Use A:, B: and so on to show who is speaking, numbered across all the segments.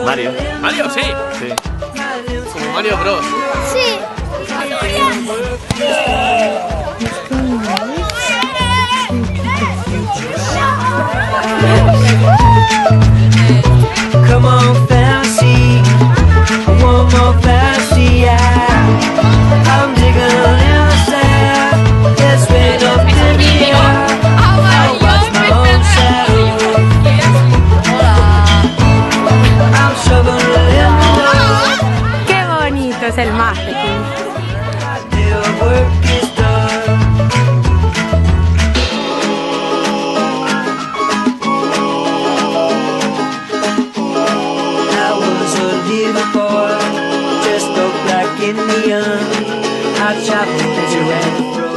A: Mario.
B: ¿Mario? Sí.
A: Sí.
B: Como Mario Bros.
C: Sí.
D: Come on, fantasy, one more fantasy, yeah. I'm digging in the sand, it's way up in the air. I'll watch my own shadow. I'm shoveling in the mud.
E: Qué bonito es el Máster.
D: Till work is done. I was a little boy, dressed up like Indian. I traveled to and fro.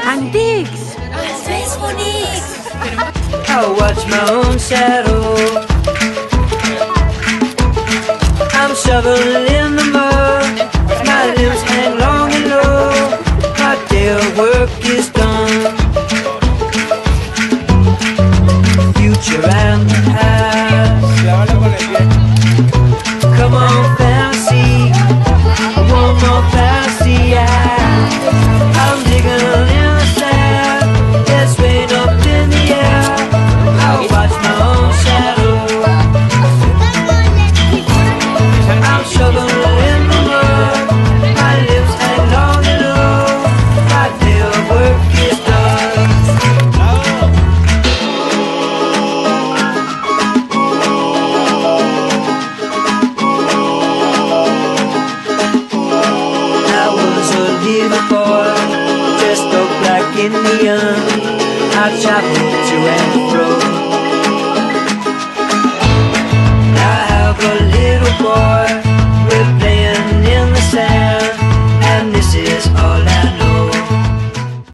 E: Antiques.
D: I watch my own shadow. I'm shoveling in the mud. My limbs hang long and low. My day of work is done. Future and the past. Come on, fantasy. One more fantasy, yeah. I'm digging in the sand. It's rain up in the air. I'll watch my own shadow. I'm shoveling in the mud. My lips hang long and low. My day of work is done. I was a little boy, dressed up like Indian. I traveled to and fro. I have a little boy